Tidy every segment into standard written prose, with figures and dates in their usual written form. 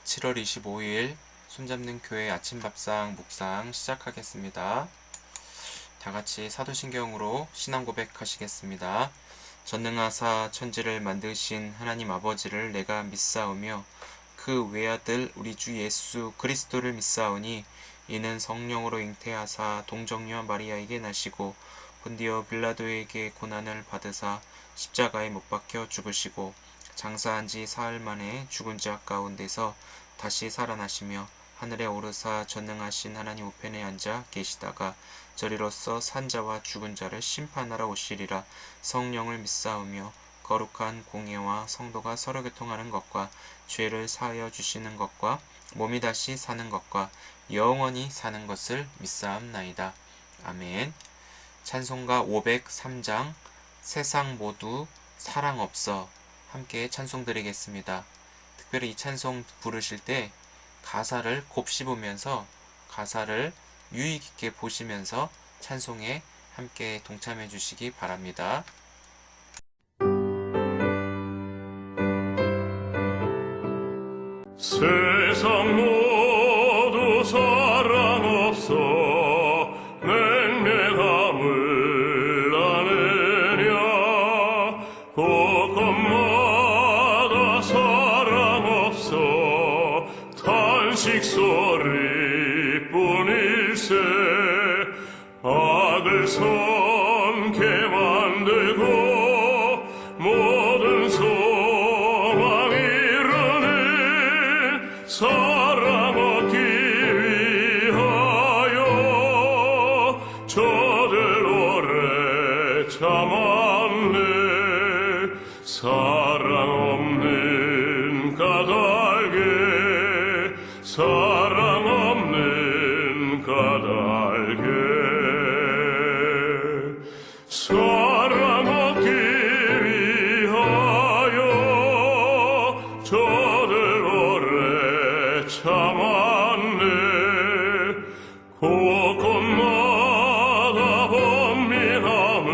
7월 25일 손잡는 교회 아침밥상 묵상 시작하겠습니다. 다같이 사도신경으로 신앙 고백하시겠습니다. 전능하사 천지를 만드신 하나님 아버지를 내가 믿사오며 그 외아들 우리 주 예수 그리스도를 믿사오니 이는 성령으로 잉태하사 동정녀 마리아에게 나시고 본디오 빌라도에게 고난을 받으사 십자가에 못 박혀 죽으시고 장사한 지 사흘 만에 죽은 자 가운데서 다시 살아나시며 하늘에 오르사 전능하신 하나님 우편에 앉아 계시다가 저리로서 산자와 죽은 자를 심판하러 오시리라. 성령을 믿사오며 거룩한 공예와 성도가 서로 교통하는 것과 죄를 사하여 주시는 것과 몸이 다시 사는 것과 영원히 사는 것을 믿사옵나이다. 아멘. 찬송가 503장 세상 모두 사랑 없어 함께 찬송 드리겠습니다. 특별히 이 찬송 부르실 때 가사를 곱씹으면서 가사를 유의 깊게 보시면서 찬송에 함께 동참해 주시기 바랍니다. 세상 모두 사랑 없어 맹맹함을 아느냐 곳곳마다 사랑 없어 탄식 소리뿐일세 악을 섬게 만들고 모든 소망 이루는 사랑 얻기 위하여 저들 오래 참았네. 사랑 없는 까닭에 사랑 없는 까닭에 사랑 얻기 위하여 저들 오래 참았네. 곳곳마다 번민함은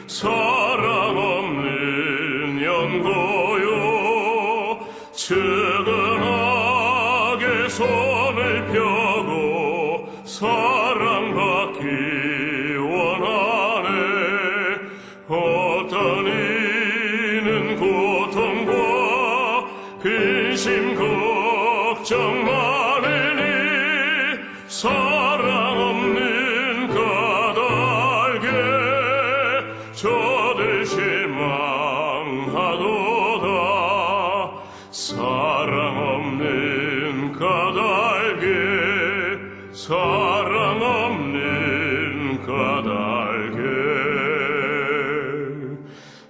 사랑 없는 연고요. 측은하게 손을 펴고 사랑받기 원하네. 어떤 이는 고통과 근심 걱정 많으니 사랑 없는 까닭에 저들 실망하도다. 사랑 없는 까닭에 사랑 없는 까닭에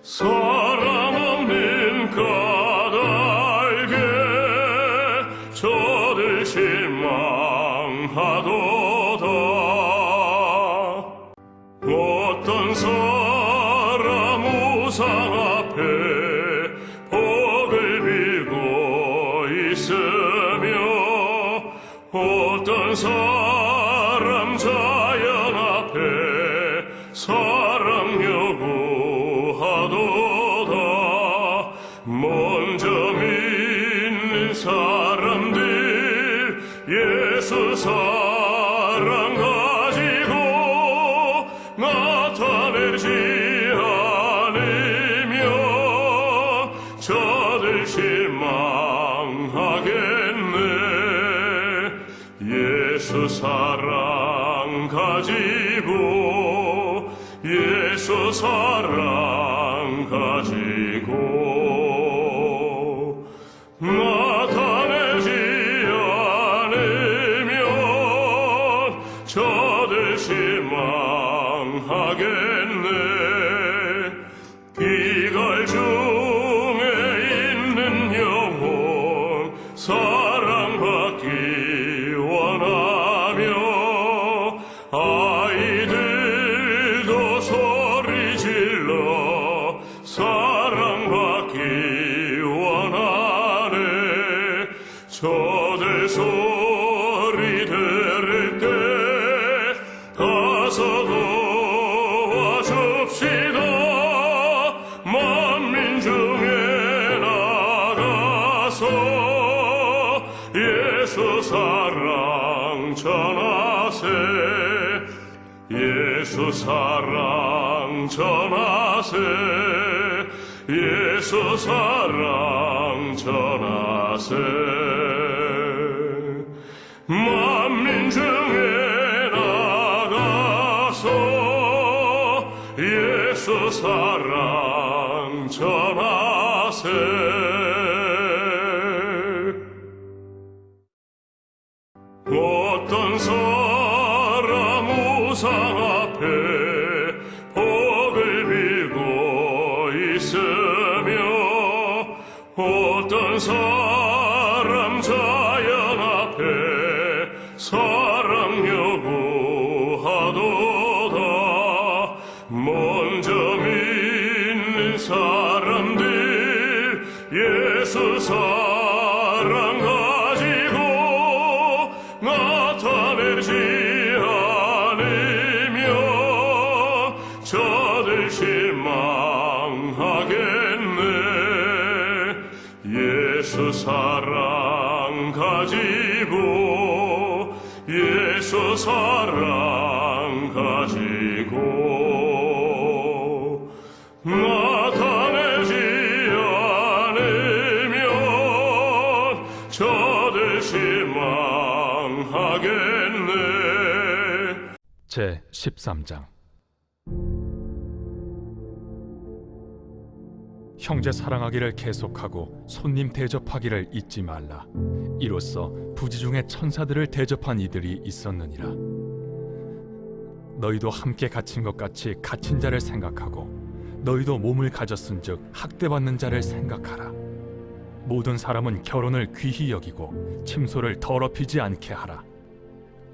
사랑 없는 까닭에 저들 실망하도다. 어떤 사람 우상 앞에 복을 빌고 있으며 어떤 사람 자연 앞에 사랑 요구하도다. 먼저 믿는 사람들 예수 사랑 가지고 나타내지 않으면 저들 실망하겠네. 예수 사랑 가지고 예수 사랑 가지고 나타내지 않으면 저들 실망하겠네. 비갈 중에 있는 영혼 사랑받기 원하며 아이들도 소리 질러 사랑받기 원하네. 저들 소리 들을 때 가서 도와줍시다. 만민 중에 나가서 예수 사랑 전하세 예수 사랑 전하세 예수 사랑 전하세 만민 중에 나가서 예수 사랑 전하세 어떤 사람 우상 앞에 복을 빌고 있으며 어떤 사람 자연 앞에 사랑 요구하도다 먼저 믿는 사람들 예수 사랑 가지고 나타내지 않으면 저들 실망하겠네 예수 사랑 가지고 예수 사랑 가지고 나타내지 않으면 저들 실망하겠네 제 13장 형제 사랑하기를 계속하고 손님 대접하기를 잊지 말라. 이로써 부지 중에 천사들을 대접한 이들이 있었느니라. 너희도 함께 갇힌 것 같이 갇힌 자를 생각하고 너희도 몸을 가졌은즉 학대받는 자를 생각하라. 모든 사람은 결혼을 귀히 여기고 침소를 더럽히지 않게 하라.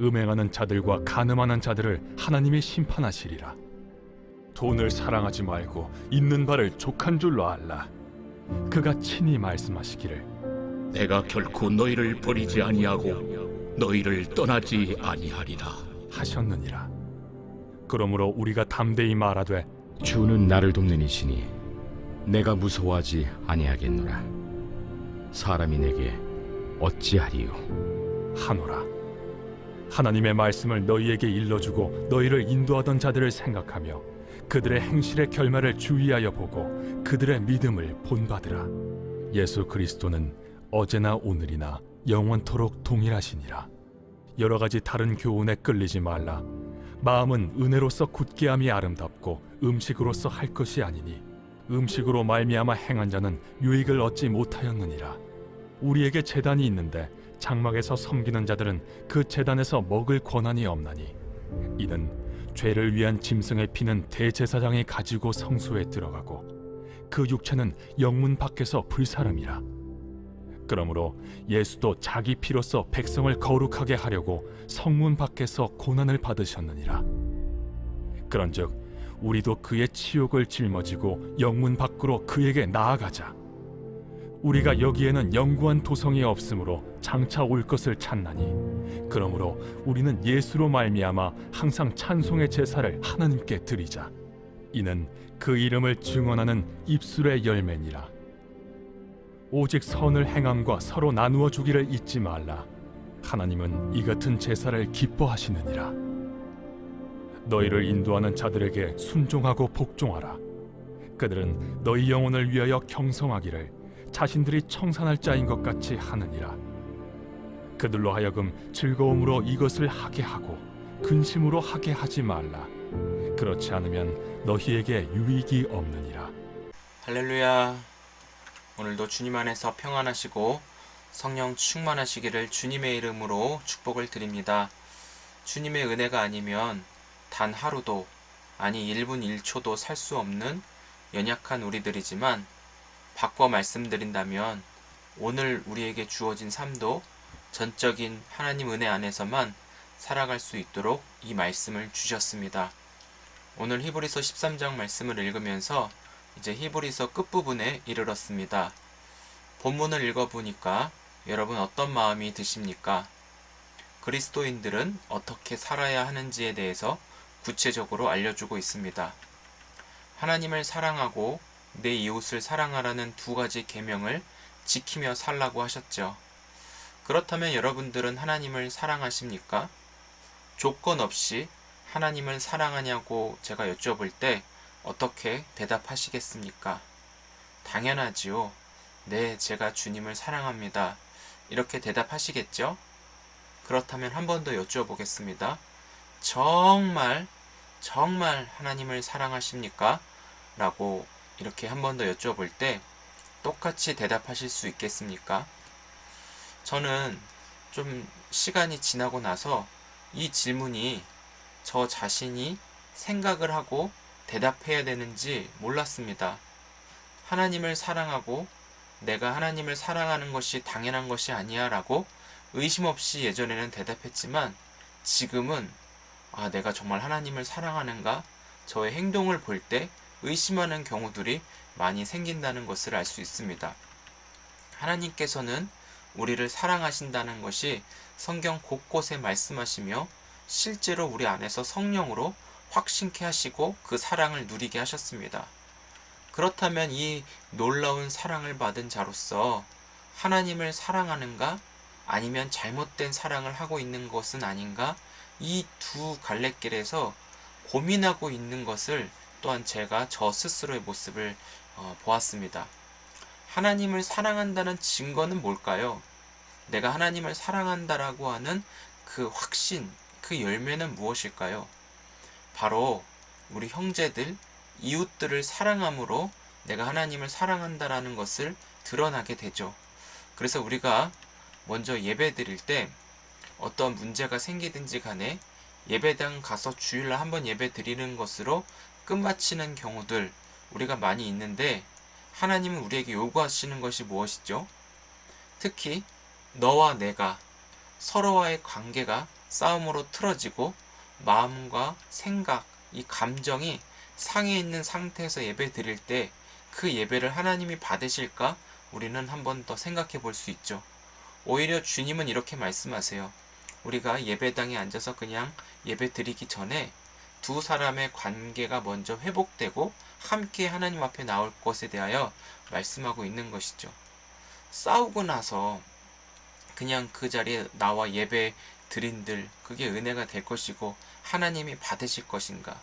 음행하는 자들과 간음하는 자들을 하나님이 심판하시리라. 돈을 사랑하지 말고 있는 바를 족한 줄로 알라. 그가 친히 말씀하시기를 내가 결코 너희를 버리지 아니하고 너희를 떠나지 아니하리라 하셨느니라. 그러므로 우리가 담대히 말하되 주는 나를 돕는 이시니 내가 무서워하지 아니하겠노라. 사람이 내게 어찌하리요? 하노라. 하나님의 말씀을 너희에게 일러주고 너희를 인도하던 자들을 생각하며 그들의 행실의 결말을 주의하여 보고 그들의 믿음을 본받으라. 예수 그리스도는 어제나 오늘이나 영원토록 동일하시니라. 여러 가지 다른 교훈에 끌리지 말라. 마음은 은혜로서 굳게함이 아름답고 음식으로서 할 것이 아니니 음식으로 말미암아 행한 자는 유익을 얻지 못하였느니라. 우리에게 제단이 있는데 장막에서 섬기는 자들은 그 제단에서 먹을 권한이 없나니 이는 죄를 위한 짐승의 피는 대제사장이 가지고 성소에 들어가고 그 육체는 영문 밖에서 불사름이라. 그러므로 예수도 자기 피로써 백성을 거룩하게 하려고 성문 밖에서 고난을 받으셨느니라. 그런즉 우리도 그의 치욕을 짊어지고 영문 밖으로 그에게 나아가자. 우리가 여기에는 영구한 도성이 없으므로 장차 올 것을 찾나니 그러므로 우리는 예수로 말미암아 항상 찬송의 제사를 하나님께 드리자. 이는 그 이름을 증언하는 입술의 열매니라. 오직 선을 행함과 서로 나누어 주기를 잊지 말라. 하나님은 이 같은 제사를 기뻐하시느니라. 너희를 인도하는 자들에게 순종하고 복종하라. 그들은 너희 영혼을 위하여 경성하기를 자신들이 청산할 자인 것 같이 하느니라. 그들로 하여금 즐거움으로 이것을 하게 하고 근심으로 하게 하지 말라. 그렇지 않으면 너희에게 유익이 없느니라. 할렐루야. 오늘도 주님 안에서 평안하시고 성령 충만하시기를 주님의 이름으로 축복을 드립니다. 주님의 은혜가 아니면 단 하루도, 아니 1분 1초도 살 수 없는 연약한 우리들이지만 바꿔 말씀드린다면 오늘 우리에게 주어진 삶도 전적인 하나님 은혜 안에서만 살아갈 수 있도록 이 말씀을 주셨습니다. 오늘 히브리서 13장 말씀을 읽으면서 이제 히브리서 끝부분에 이르렀습니다. 본문을 읽어보니까 여러분 어떤 마음이 드십니까? 그리스도인들은 어떻게 살아야 하는지에 대해서 구체적으로 알려주고 있습니다. 하나님을 사랑하고 내 이웃을 사랑하라는 두 가지 계명을 지키며 살라고 하셨죠. 그렇다면 여러분들은 하나님을 사랑하십니까? 조건 없이 하나님을 사랑하냐고 제가 여쭤볼 때 어떻게 대답하시겠습니까? 당연하지요. 네, 제가 주님을 사랑합니다. 이렇게 대답하시겠죠? 그렇다면 한 번 더 여쭤보겠습니다. 정말 하나님을 사랑하십니까? 라고 이렇게 한 번 더 여쭤볼 때 똑같이 대답하실 수 있겠습니까? 저는 좀 시간이 지나고 나서 이 질문이 저 자신이 생각을 하고 대답해야 되는지 몰랐습니다. 하나님을 사랑하고 내가 하나님을 사랑하는 것이 당연한 것이 아니야 라고 의심 없이 예전에는 대답했지만 지금은 내가 정말 하나님을 사랑하는가? 저의 행동을 볼 때 의심하는 경우들이 많이 생긴다는 것을 알 수 있습니다. 하나님께서는 우리를 사랑하신다는 것이 성경 곳곳에 말씀하시며 실제로 우리 안에서 성령으로 확신케 하시고 그 사랑을 누리게 하셨습니다. 그렇다면 이 놀라운 사랑을 받은 자로서 하나님을 사랑하는가? 아니면 잘못된 사랑을 하고 있는 것은 아닌가? 이 두 갈래길에서 고민하고 있는 것을 또한 제가 저 스스로의 모습을 보았습니다. 하나님을 사랑한다는 증거는 뭘까요? 내가 하나님을 사랑한다라고 하는 그 확신, 그 열매는 무엇일까요? 바로 우리 형제들, 이웃들을 사랑함으로 내가 하나님을 사랑한다라는 것을 드러나게 되죠. 그래서 우리가 먼저 예배 드릴 때 어떤 문제가 생기든지 간에 예배당 가서 주일날 한번 예배 드리는 것으로 끝마치는 경우들 우리가 많이 있는데 하나님은 우리에게 요구하시는 것이 무엇이죠? 특히 너와 내가 서로와의 관계가 싸움으로 틀어지고 마음과 생각, 이 감정이 상해 있는 상태에서 예배 드릴 때 그 예배를 하나님이 받으실까? 우리는 한번 더 생각해 볼 수 있죠. 오히려 주님은 이렇게 말씀하세요. 우리가 예배당에 앉아서 그냥 예배 드리기 전에 두 사람의 관계가 먼저 회복되고 함께 하나님 앞에 나올 것에 대하여 말씀하고 있는 것이죠. 싸우고 나서 그냥 그 자리에 나와 예배 드린들 그게 은혜가 될 것이고 하나님이 받으실 것인가?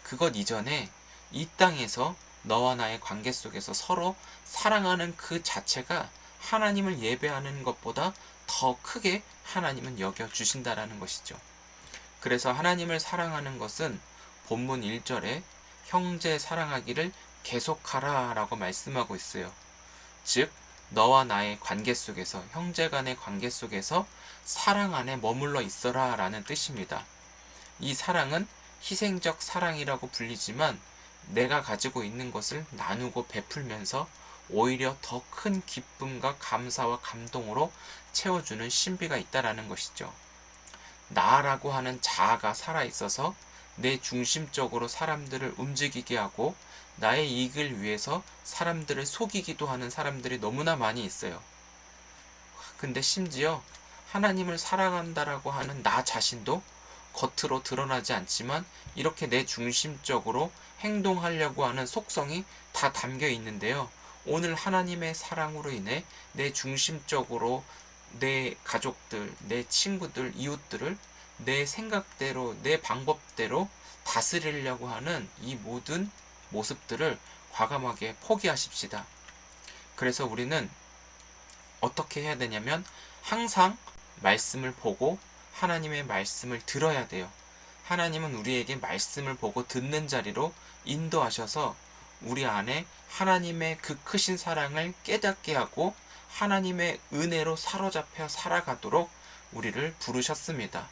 그것 이전에 이 땅에서 너와 나의 관계 속에서 서로 사랑하는 그 자체가 하나님을 예배하는 것보다 더 크게 하나님은 여겨주신다라는 것이죠. 그래서 하나님을 사랑하는 것은 본문 1절에 형제 사랑하기를 계속하라 라고 말씀하고 있어요. 즉 너와 나의 관계 속에서 형제 간의 관계 속에서 사랑 안에 머물러 있어라 라는 뜻입니다. 이 사랑은 희생적 사랑이라고 불리지만 내가 가지고 있는 것을 나누고 베풀면서 오히려 더 큰 기쁨과 감사와 감동으로 채워주는 신비가 있다라는 것이죠. 나라고 하는 자아가 살아있어서 내 중심적으로 사람들을 움직이게 하고 나의 이익을 위해서 사람들을 속이기도 하는 사람들이 너무나 많이 있어요. 근데 심지어 하나님을 사랑한다라고 하는 나 자신도 겉으로 드러나지 않지만 이렇게 내 중심적으로 행동하려고 하는 속성이 다 담겨 있는데요. 오늘 하나님의 사랑으로 인해 내 중심적으로 내 가족들, 내 친구들, 이웃들을 내 생각대로, 내 방법대로 다스리려고 하는 이 모든 모습들을 과감하게 포기하십시다. 그래서 우리는 어떻게 해야 되냐면 항상 말씀을 보고 하나님의 말씀을 들어야 돼요. 하나님은 우리에게 말씀을 보고 듣는 자리로 인도하셔서 우리 안에 하나님의 그 크신 사랑을 깨닫게 하고 하나님의 은혜로 사로잡혀 살아가도록 우리를 부르셨습니다.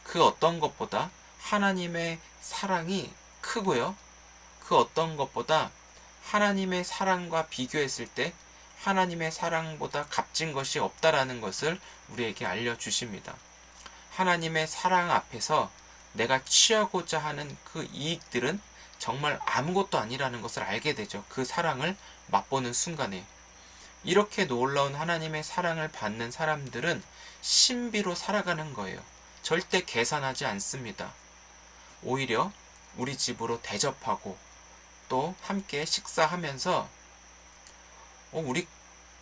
그 어떤 것보다 하나님의 사랑이 크고요. 그 어떤 것보다 하나님의 사랑과 비교했을 때 하나님의 사랑보다 값진 것이 없다라는 것을 우리에게 알려주십니다. 하나님의 사랑 앞에서 내가 취하고자 하는 그 이익들은 정말 아무것도 아니라는 것을 알게 되죠. 그 사랑을 맛보는 순간에. 이렇게 놀라운 하나님의 사랑을 받는 사람들은 신비로 살아가는 거예요. 절대 계산하지 않습니다. 오히려 우리 집으로 대접하고 또 함께 식사하면서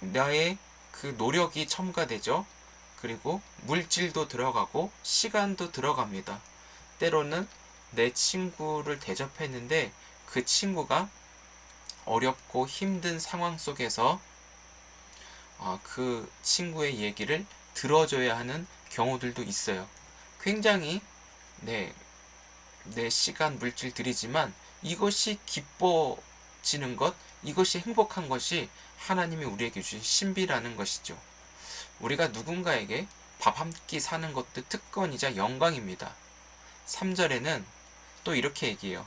나의 그 노력이 첨가되죠. 그리고 물질도 들어가고 시간도 들어갑니다. 때로는 내 친구를 대접했는데 그 친구가 어렵고 힘든 상황 속에서 그 친구의 얘기를 들어줘야 하는 경우들도 있어요. 굉장히 내 시간, 물질 들이지만 이것이 기뻐지는 것, 이것이 행복한 것이 하나님이 우리에게 주신 신비라는 것이죠. 우리가 누군가에게 밥 한 끼 사는 것도 특권이자 영광입니다. 3절에는 또 이렇게 얘기해요.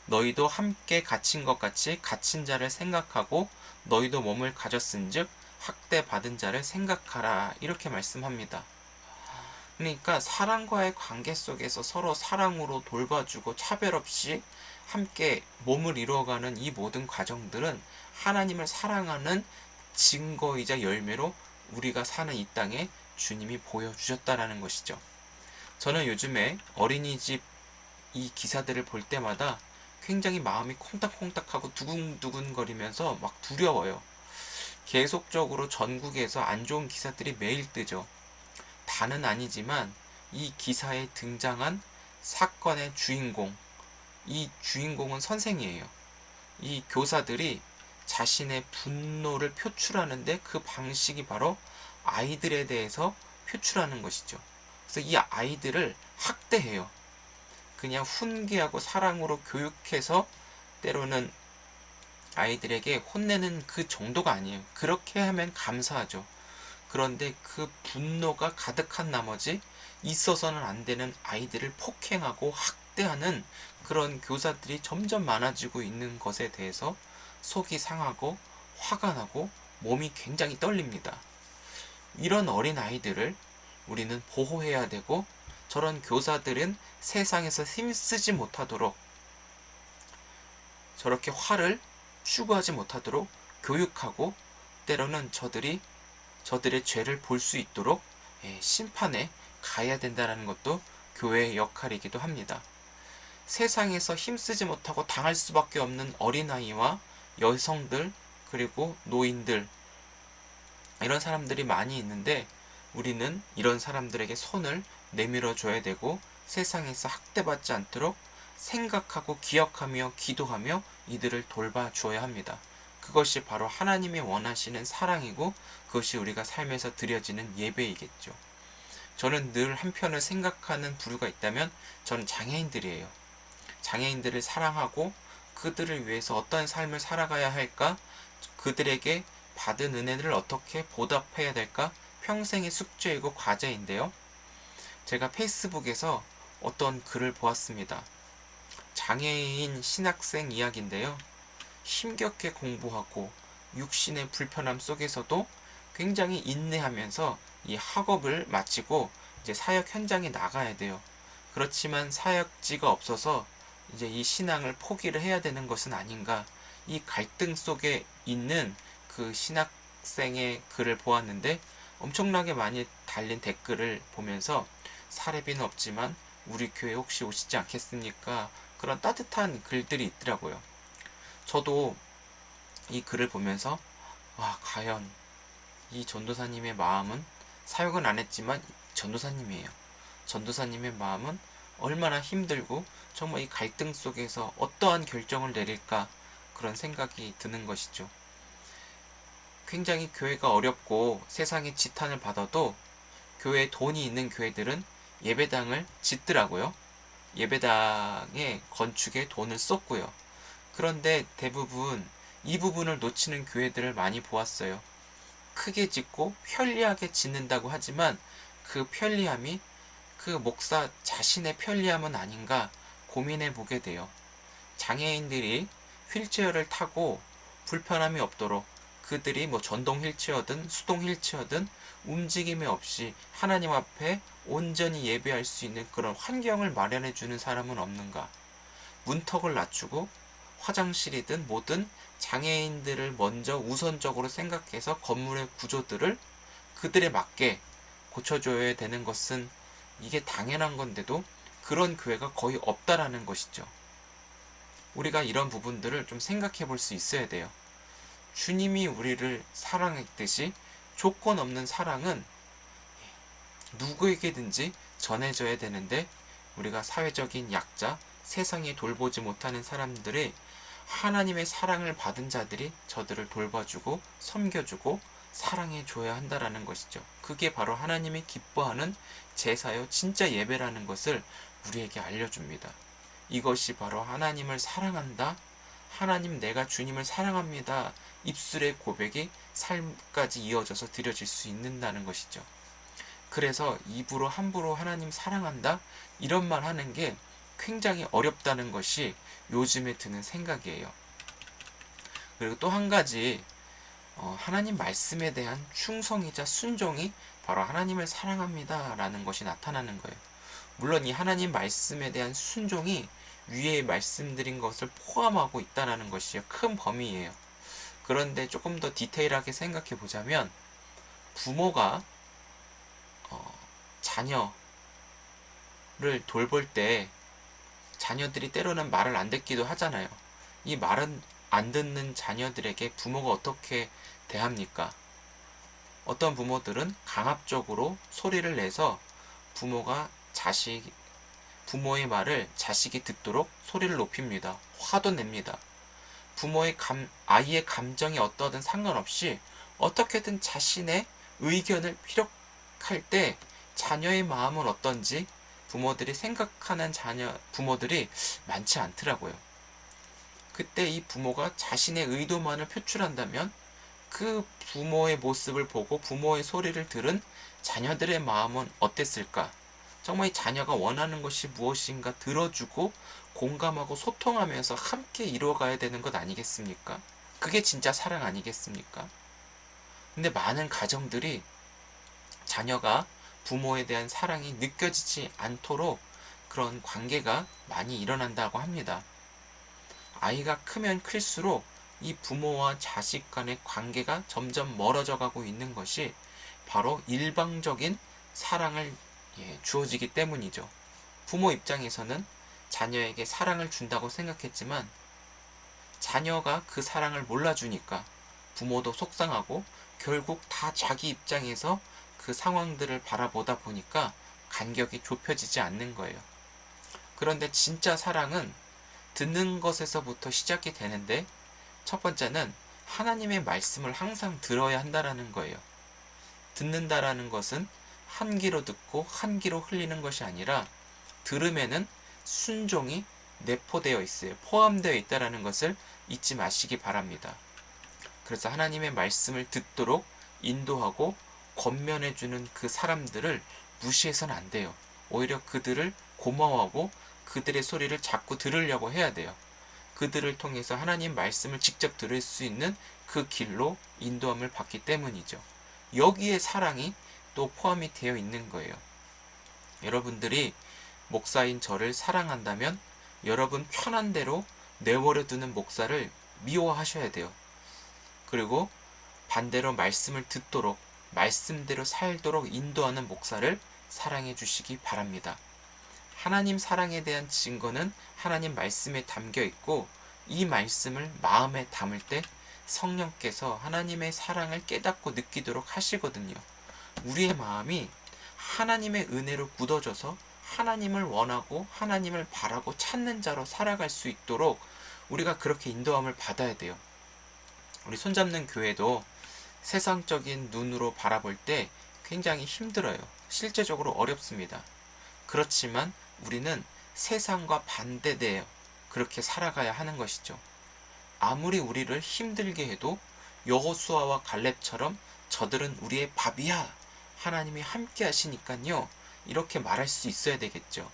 너희도 함께 갇힌 것 같이 갇힌 자를 생각하고 너희도 몸을 가졌은즉 학대받은 자를 생각하라. 이렇게 말씀합니다. 그러니까 사랑과의 관계 속에서 서로 사랑으로 돌봐주고 차별 없이 함께 몸을 이루어가는 이 모든 과정들은 하나님을 사랑하는 증거이자 열매로 우리가 사는 이 땅에 주님이 보여주셨다라는 것이죠. 저는 요즘에 어린이집 이 기사들을 볼 때마다 굉장히 마음이 콩닥콩닥하고 두근두근거리면서 막 두려워요. 계속적으로 전국에서 안 좋은 기사들이 매일 뜨죠. 다는 아니지만 이 기사에 등장한 사건의 주인공, 이 주인공은 선생이에요. 이 교사들이 자신의 분노를 표출하는데 그 방식이 바로 아이들에 대해서 표출하는 것이죠. 그래서 이 아이들을 학대해요. 그냥 훈계하고 사랑으로 교육해서 때로는 아이들에게 혼내는 그 정도가 아니에요. 그렇게 하면 감사하죠. 그런데 그 분노가 가득한 나머지 있어서는 안 되는 아이들을 폭행하고 학대하는 그런 교사들이 점점 많아지고 있는 것에 대해서 속이 상하고 화가 나고 몸이 굉장히 떨립니다. 이런 어린 아이들을 우리는 보호해야 되고 저런 교사들은 세상에서 힘쓰지 못하도록 저렇게 화를 추구하지 못하도록 교육하고 때로는 저들의 죄를 볼 수 있도록 심판에 가야 된다는 것도 교회의 역할이기도 합니다. 세상에서 힘쓰지 못하고 당할 수밖에 없는 어린아이와 여성들 그리고 노인들 이런 사람들이 많이 있는데 우리는 이런 사람들에게 손을 내밀어 줘야 되고 세상에서 학대받지 않도록 생각하고 기억하며 기도하며 이들을 돌봐 주어야 합니다. 그것이 바로 하나님이 원하시는 사랑이고 그것이 우리가 삶에서 드려지는 예배이겠죠. 저는 늘 한편을 생각하는 부류가 있다면 저는 장애인들이에요. 장애인들을 사랑하고 그들을 위해서 어떤 삶을 살아가야 할까? 그들에게 받은 은혜를 어떻게 보답해야 될까? 평생의 숙제이고 과제인데요. 제가 페이스북에서 어떤 글을 보았습니다. 장애인 신학생 이야기인데요. 힘겹게 공부하고 육신의 불편함 속에서도 굉장히 인내하면서 이 학업을 마치고 이제 사역 현장에 나가야 돼요. 그렇지만 사역지가 없어서 이제 이 신앙을 포기를 해야 되는 것은 아닌가. 이 갈등 속에 있는 그 신학생의 글을 보았는데 엄청나게 많이 달린 댓글을 보면서 사례비는 없지만 우리 교회 혹시 오시지 않겠습니까? 그런 따뜻한 글들이 있더라고요. 저도 이 글을 보면서 와, 과연 이 전도사님의 마음은 사역은 안 했지만 전도사님이에요. 전도사님의 마음은 얼마나 힘들고 정말 이 갈등 속에서 어떠한 결정을 내릴까 그런 생각이 드는 것이죠. 굉장히 교회가 어렵고 세상의 지탄을 받아도 교회에 돈이 있는 교회들은 예배당을 짓더라고요. 예배당의 건축에 돈을 썼고요. 그런데 대부분 이 부분을 놓치는 교회들을 많이 보았어요. 크게 짓고 편리하게 짓는다고 하지만 그 편리함이 그 목사 자신의 편리함은 아닌가 고민해 보게 돼요. 장애인들이 휠체어를 타고 불편함이 없도록 그들이 전동 휠체어든 수동 휠체어든 움직임이 없이 하나님 앞에 온전히 예배할 수 있는 그런 환경을 마련해 주는 사람은 없는가? 문턱을 낮추고 화장실이든 뭐든 장애인들을 먼저 우선적으로 생각해서 건물의 구조들을 그들에 맞게 고쳐줘야 되는 것은 이게 당연한 건데도 그런 교회가 거의 없다라는 것이죠. 우리가 이런 부분들을 좀 생각해 볼 수 있어야 돼요. 주님이 우리를 사랑했듯이 조건 없는 사랑은 누구에게든지 전해져야 되는데 우리가 사회적인 약자, 세상에 돌보지 못하는 사람들이 하나님의 사랑을 받은 자들이 저들을 돌봐주고 섬겨주고 사랑해줘야 한다라는 것이죠. 그게 바로 하나님이 기뻐하는 제사요 진짜 예배라는 것을 우리에게 알려줍니다. 이것이 바로 하나님을 사랑한다, 하나님 내가 주님을 사랑합니다, 입술의 고백이 삶까지 이어져서 드려질 수 있는다는 것이죠. 그래서 입으로 함부로 하나님 사랑한다 이런 말 하는 게 굉장히 어렵다는 것이 요즘에 드는 생각이에요. 그리고 또 한 가지, 하나님 말씀에 대한 충성이자 순종이 바로 하나님을 사랑합니다 라는 것이 나타나는 거예요. 물론 이 하나님 말씀에 대한 순종이 위에 말씀드린 것을 포함하고 있다는 것이 큰 범위예요. 그런데 조금 더 디테일하게 생각해 보자면, 부모가 자녀를 돌볼 때 자녀들이 때로는 말을 안 듣기도 하잖아요. 이 말은 안 듣는 자녀들에게 부모가 어떻게 대합니까? 어떤 부모들은 강압적으로 소리를 내서 부모의 말을 자식이 듣도록 소리를 높입니다. 화도 냅니다. 아이의 감정이 어떠든 상관없이 어떻게든 자신의 의견을 피력할 때 자녀의 마음은 어떤지 부모들이 생각하는 부모들이 많지 않더라고요. 그때 이 부모가 자신의 의도만을 표출한다면 그 부모의 모습을 보고 부모의 소리를 들은 자녀들의 마음은 어땠을까? 정말 이 자녀가 원하는 것이 무엇인가 들어주고 공감하고 소통하면서 함께 이루어가야 되는 것 아니겠습니까? 그게 진짜 사랑 아니겠습니까? 근데 많은 가정들이 자녀가 부모에 대한 사랑이 느껴지지 않도록 그런 관계가 많이 일어난다고 합니다. 아이가 크면 클수록 이 부모와 자식 간의 관계가 점점 멀어져 가고 있는 것이 바로 일방적인 사랑을 주어지기 때문이죠. 부모 입장에서는 자녀에게 사랑을 준다고 생각했지만 자녀가 그 사랑을 몰라주니까 부모도 속상하고 결국 다 자기 입장에서 그 상황들을 바라보다 보니까 간격이 좁혀지지 않는 거예요. 그런데 진짜 사랑은 듣는 것에서부터 시작이 되는데, 첫 번째는 하나님의 말씀을 항상 들어야 한다라는 거예요. 듣는다라는 것은 한 귀로 듣고 한 귀로 흘리는 것이 아니라 들음에는 순종이 내포되어 있어요. 포함되어 있다라는 것을 잊지 마시기 바랍니다. 그래서 하나님의 말씀을 듣도록 인도하고 권면해주는 그 사람들을 무시해서는 안 돼요. 오히려 그들을 고마워하고 그들의 소리를 자꾸 들으려고 해야 돼요. 그들을 통해서 하나님 말씀을 직접 들을 수 있는 그 길로 인도함을 받기 때문이죠. 여기에 사랑이 또 포함이 되어 있는 거예요. 여러분들이 목사인 저를 사랑한다면 여러분 편한 대로 내버려 두는 목사를 미워하셔야 돼요. 그리고 반대로 말씀을 듣도록 말씀대로 살도록 인도하는 목사를 사랑해 주시기 바랍니다. 하나님 사랑에 대한 증거는 하나님 말씀에 담겨 있고, 이 말씀을 마음에 담을 때 성령께서 하나님의 사랑을 깨닫고 느끼도록 하시거든요. 우리의 마음이 하나님의 은혜로 굳어져서 하나님을 원하고 하나님을 바라고 찾는 자로 살아갈 수 있도록 우리가 그렇게 인도함을 받아야 돼요. 우리 손잡는 교회도 세상적인 눈으로 바라볼 때 굉장히 힘들어요. 실제적으로 어렵습니다. 그렇지만 우리는 세상과 반대되어 그렇게 살아가야 하는 것이죠. 아무리 우리를 힘들게 해도 여호수아와 갈렙처럼 저들은 우리의 밥이야, 하나님이 함께 하시니까요, 이렇게 말할 수 있어야 되겠죠.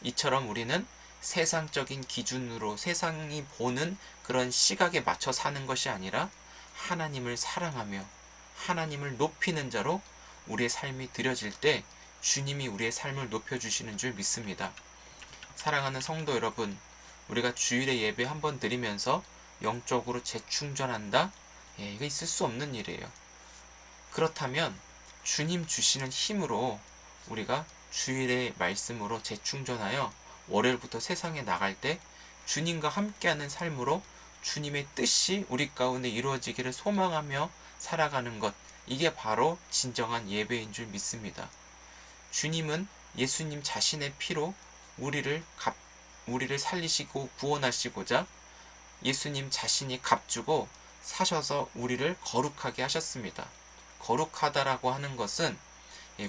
이처럼 우리는 세상적인 기준으로 세상이 보는 그런 시각에 맞춰 사는 것이 아니라 하나님을 사랑하며 하나님을 높이는 자로 우리의 삶이 드려질 때 주님이 우리의 삶을 높여주시는 줄 믿습니다. 사랑하는 성도 여러분, 우리가 주일에 예배 한번 드리면서 영적으로 재충전한다? 이거 있을 수 없는 일이에요. 그렇다면 주님 주시는 힘으로 우리가 주일의 말씀으로 재충전하여 월요일부터 세상에 나갈 때 주님과 함께하는 삶으로 주님의 뜻이 우리 가운데 이루어지기를 소망하며 살아가는 것, 이게 바로 진정한 예배인 줄 믿습니다. 주님은 예수님 자신의 피로 우리를 살리시고 구원하시고자 예수님 자신이 값주고 사셔서 우리를 거룩하게 하셨습니다. 거룩하다라고 하는 것은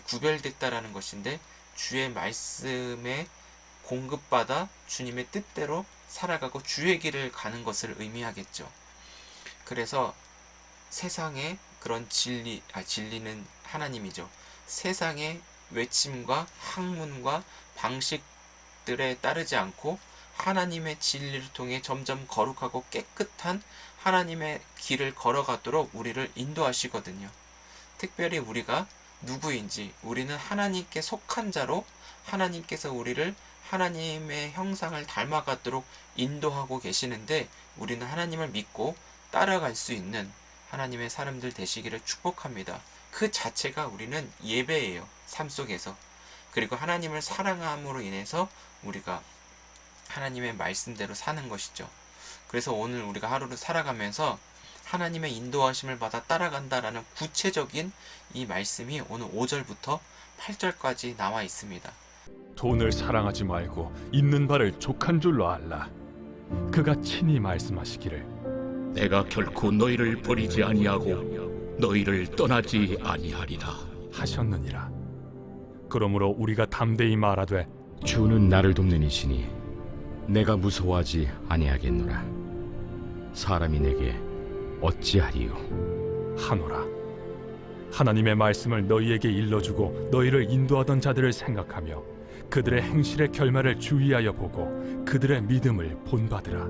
구별됐다라는 것인데, 주의 말씀에 공급받아 주님의 뜻대로 살아가고 주의 길을 가는 것을 의미하겠죠. 그래서 세상의 그런 진리는 하나님이죠. 세상의 외침과 학문과 방식들에 따르지 않고 하나님의 진리를 통해 점점 거룩하고 깨끗한 하나님의 길을 걸어가도록 우리를 인도하시거든요. 특별히 우리가 누구인지, 우리는 하나님께 속한 자로 하나님께서 우리를 하나님의 형상을 닮아가도록 인도하고 계시는데, 우리는 하나님을 믿고 따라갈 수 있는 하나님의 사람들 되시기를 축복합니다. 그 자체가 우리는 예배예요. 삶 속에서. 그리고 하나님을 사랑함으로 인해서 우리가 하나님의 말씀대로 사는 것이죠. 그래서 오늘 우리가 하루를 살아가면서 하나님의 인도하심을 받아 따라간다라는 구체적인 이 말씀이 오늘 5절부터 8절까지 나와 있습니다. 돈을 사랑하지 말고 있는 바를 족한 줄로 알라. 그가 친히 말씀하시기를 내가 결코 너희를 버리지 아니하고 너희를 떠나지 아니하리라. 하셨느니라. 그러므로 우리가 담대히 말하되 주는 나를 돕는 이시니 내가 무서워하지 아니하겠노라. 사람이 내게 어찌하리요. 하노라. 하나님의 말씀을 너희에게 일러주고 너희를 인도하던 자들을 생각하며 그들의 행실의 결말을 주의하여 보고 그들의 믿음을 본받으라.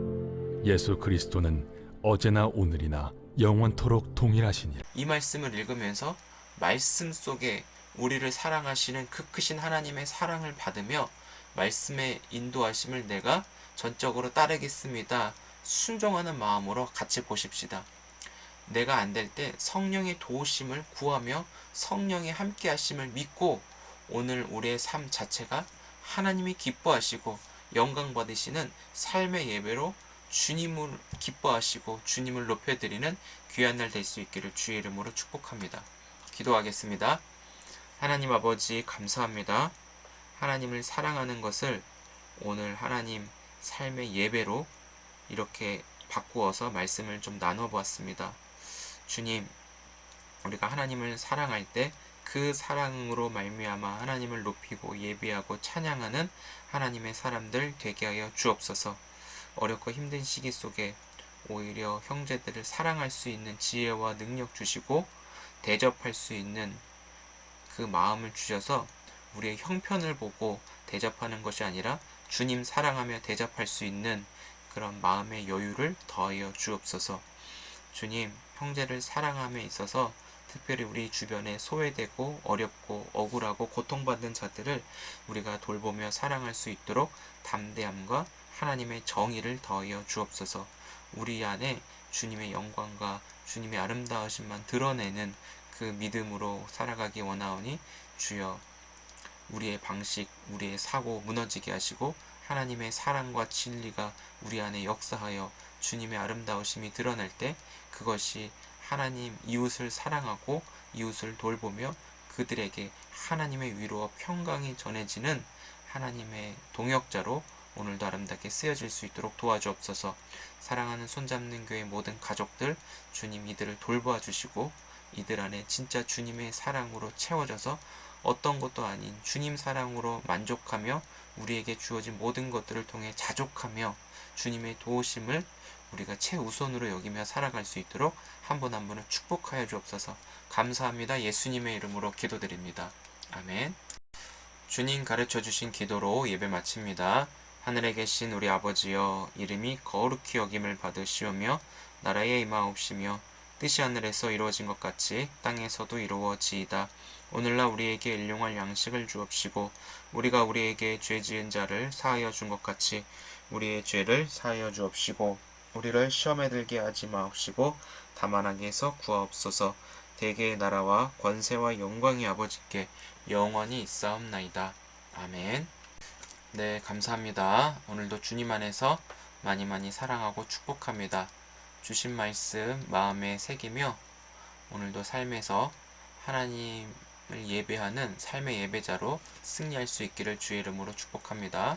예수 그리스도는 어제나 오늘이나 영원토록 동일하시니라. 이 말씀을 읽으면서 말씀 속에 우리를 사랑하시는 그 크신 하나님의 사랑을 받으며 말씀의 인도하심을 내가 전적으로 따르겠습니다. 순종하는 마음으로 같이 보십시다. 내가 안 될 때 성령의 도우심을 구하며 성령의 함께 하심을 믿고 오늘 우리의 삶 자체가 하나님이 기뻐하시고 영광 받으시는 삶의 예배로 주님을 기뻐하시고 주님을 높여드리는 귀한 날 될 수 있기를 주의 이름으로 축복합니다. 기도하겠습니다. 하나님 아버지 감사합니다. 하나님을 사랑하는 것을 오늘 하나님 삶의 예배로 이렇게 바꾸어서 말씀을 좀 나눠보았습니다. 주님, 우리가 하나님을 사랑할 때 그 사랑으로 말미암아 하나님을 높이고 예배하고 찬양하는 하나님의 사람들 되게 하여 주옵소서. 어렵고 힘든 시기 속에 오히려 형제들을 사랑할 수 있는 지혜와 능력 주시고 대접할 수 있는 그 마음을 주셔서 우리의 형편을 보고 대접하는 것이 아니라 주님 사랑하며 대접할 수 있는 그런 마음의 여유를 더하여 주옵소서. 주님, 형제를 사랑함에 있어서 특별히 우리 주변에 소외되고 어렵고 억울하고 고통받는 자들을 우리가 돌보며 사랑할 수 있도록 담대함과 하나님의 정의를 더하여 주옵소서. 우리 안에 주님의 영광과 주님의 아름다우심만 드러내는 그 믿음으로 살아가기 원하오니 주여 우리의 방식, 우리의 사고 무너지게 하시고 하나님의 사랑과 진리가 우리 안에 역사하여 주님의 아름다우심이 드러날 때 그것이 하나님 이웃을 사랑하고 이웃을 돌보며 그들에게 하나님의 위로와 평강이 전해지는 하나님의 동역자로 오늘도 아름답게 쓰여질 수 있도록 도와주옵소서. 사랑하는 손잡는 교회 모든 가족들 주님 이들을 돌보아 주시고 이들 안에 진짜 주님의 사랑으로 채워져서 어떤 것도 아닌 주님 사랑으로 만족하며 우리에게 주어진 모든 것들을 통해 자족하며 주님의 도우심을 우리가 최우선으로 여기며 살아갈 수 있도록 한 분 한 분을 축복하여 주옵소서. 감사합니다. 예수님의 이름으로 기도드립니다. 아멘. 주님 가르쳐 주신 기도로 예배 마칩니다. 하늘에 계신 우리 아버지여, 이름이 거룩히 여김을 받으시오며 나라에 임하옵시며 뜻이 하늘에서 이루어진 것 같이 땅에서도 이루어지이다. 오늘날 우리에게 일용할 양식을 주옵시고 우리가 우리에게 죄 지은 자를 사하여 준 것 같이 우리의 죄를 사하여 주옵시고 우리를 시험에 들게 하지 마옵시고 다만 악에서 구하옵소서. 대개의 나라와 권세와 영광이 아버지께 영원히 있사옵나이다. 아멘. 네, 감사합니다. 오늘도 주님 안에서 많이 사랑하고 축복합니다. 주신 말씀 마음에 새기며 오늘도 삶에서 하나님을 예배하는 삶의 예배자로 승리할 수 있기를 주의 이름으로 축복합니다.